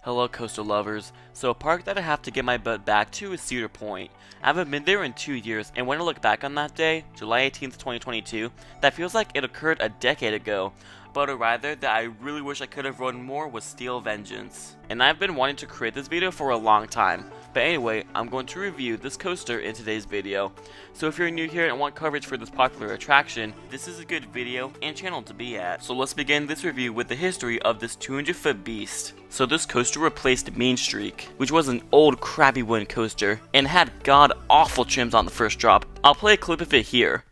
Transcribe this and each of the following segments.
Hello coaster lovers. So a park that I have to get my butt back to is Cedar Point. I haven't been there in 2 years, and when I look back on that day, July 18th, 2022, that feels like it occurred a decade ago. But a ride there that I really wish I could have ridden more was Steel Vengeance. And I've been wanting to create this video for a long time. But anyway, I'm going to review this coaster in today's video. So if you're new here and want coverage for this popular attraction, this is a good video and channel to be at. So let's begin this review with the history of this 200-foot beast. So this coaster replaced Main Streak, which was an old crappy wooden coaster, and had god-awful trims on the first drop. I'll play a clip of it here.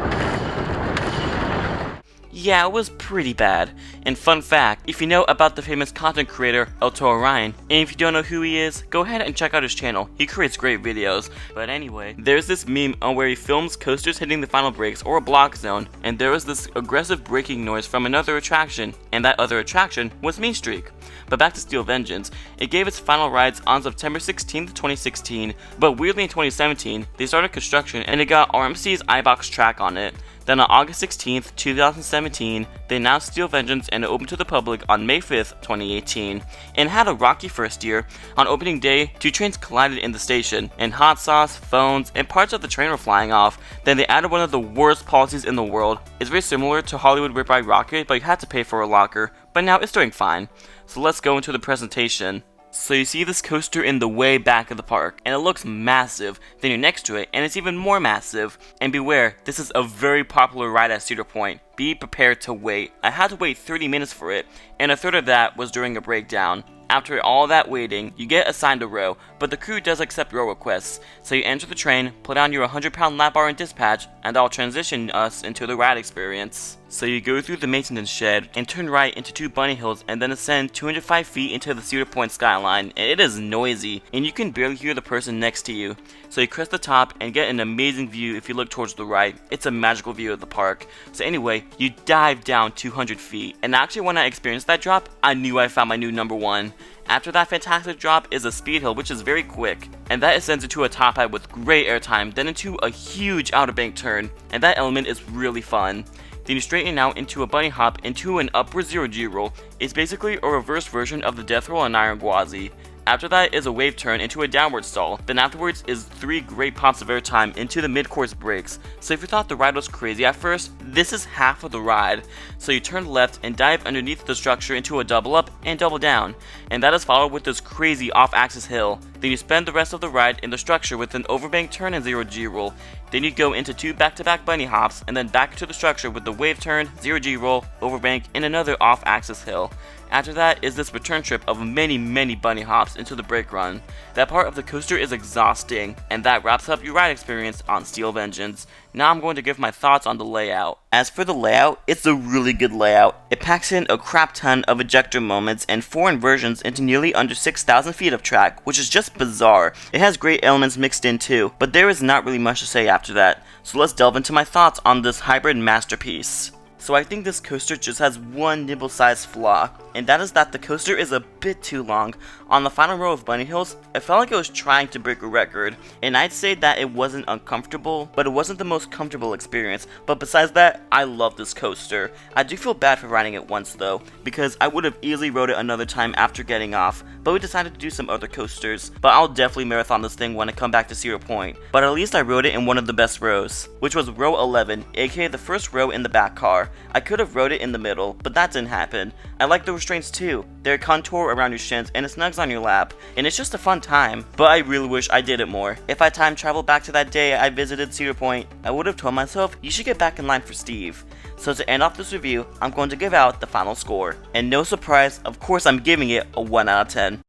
Yeah, it was pretty bad. And fun fact, if you know about the famous content creator Orion, and if you don't know who he is, go ahead and check out his channel. He creates great videos. But anyway, there's this meme on where he films coasters hitting the final brakes or a block zone, and there was this aggressive braking noise from another attraction, and that other attraction was Main Streak. But back to Steel Vengeance, it gave its final rides on September 16th, 2016, but weirdly in 2017, they started construction and it got RMC's iBox track on it. Then on August 16th, 2017, they announced Steel Vengeance and it opened to the public on May 5th, 2018. And had a rocky first year. On opening day, 2 trains collided in the station, and hot sauce, phones, and parts of the train were flying off. Then they added one of the worst policies in the world. It's very similar to Hollywood Rip Ride Rocket, but you had to pay for a locker. But now it's doing fine. So let's go into the presentation. So you see this coaster in the way back of the park, and it looks massive. Then you're next to it, and it's even more massive. And beware, this is a very popular ride at Cedar Point. Be prepared to wait. I had to wait 30 minutes for it, and a third of that was during a breakdown. After all that waiting, you get assigned a row, but the crew does accept row requests. So you enter the train, put on your 100-pound lap bar and dispatch, and that'll transition us into the ride experience. So you go through the maintenance shed, and turn right into 2 bunny hills, and then ascend 205 feet into the Cedar Point skyline, and it is noisy, and you can barely hear the person next to you. So you crest the top, and get an amazing view if you look towards the right. It's a magical view of the park. So anyway, you dive down 200 feet, and actually when I experienced that drop, I knew I found my new number one. After that fantastic drop is a speed hill, which is very quick, and that ascends into a top height with great airtime, then into a huge outer bank turn, and that element is really fun. Then you straighten out into a bunny hop into an upward 0G roll. It's basically a reverse version of the death roll on Iron Gwazi. After that is a wave turn into a downward stall. Then afterwards is 3 great pops of airtime into the mid-course brakes. So if you thought the ride was crazy at first, this is half of the ride. So you turn left and dive underneath the structure into a double up and double down. And that is followed with this crazy off-axis hill. Then you spend the rest of the ride in the structure with an overbank turn and 0G roll. Then you go into 2 back-to-back bunny hops and then back to the structure with the wave turn, 0G roll, overbank, and another off-axis hill. After that is this return trip of many bunny hops into the brake run. That part of the coaster is exhausting, and that wraps up your ride experience on Steel Vengeance. Now I'm going to give my thoughts on the layout. As for the layout, it's a really good layout. It packs in a crap ton of ejector moments and 4 inversions into nearly under 6,000 feet of track, which is just bizarre. It has great elements mixed in too, but there is not really much to say after that. So let's delve into my thoughts on this hybrid masterpiece. So I think this coaster just has one nibble-sized flaw, and that is that the coaster is a bit too long. On the final row of bunny hills, it felt like it was trying to break a record, and I'd say that it wasn't uncomfortable, but it wasn't the most comfortable experience. But besides that, I love this coaster. I do feel bad for riding it once though, because I would have easily rode it another time after getting off, but we decided to do some other coasters. But I'll definitely marathon this thing when I come back to Cedar Point. But at least I rode it in one of the best rows, which was row 11, aka the first row in the back car. I could have rode it in the middle, but that didn't happen. I like the restraints too. They're contour around your shins and it snugs on your lap, and it's just a fun time. But I really wish I did it more. If I time traveled back to that day I visited Cedar Point, I would have told myself, you should get back in line for Steve. So to end off this review, I'm going to give out the final score. And no surprise, of course I'm giving it a 1 out of 10.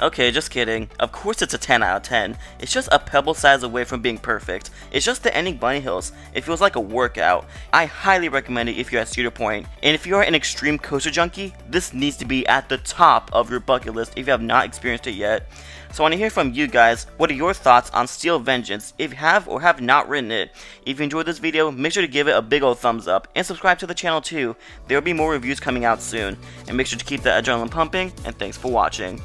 Okay, just kidding. Of course it's a 10 out of 10. It's just a pebble size away from being perfect. It's just the ending bunny hills. It feels like a workout. I highly recommend it if you're at Cedar Point. And if you're an extreme coaster junkie, this needs to be at the top of your bucket list if you have not experienced it yet. So I want to hear from you guys. What are your thoughts on Steel Vengeance if you have or have not ridden it? If you enjoyed this video, make sure to give it a big old thumbs up and subscribe to the channel too. There will be more reviews coming out soon. And make sure to keep the adrenaline pumping, and thanks for watching.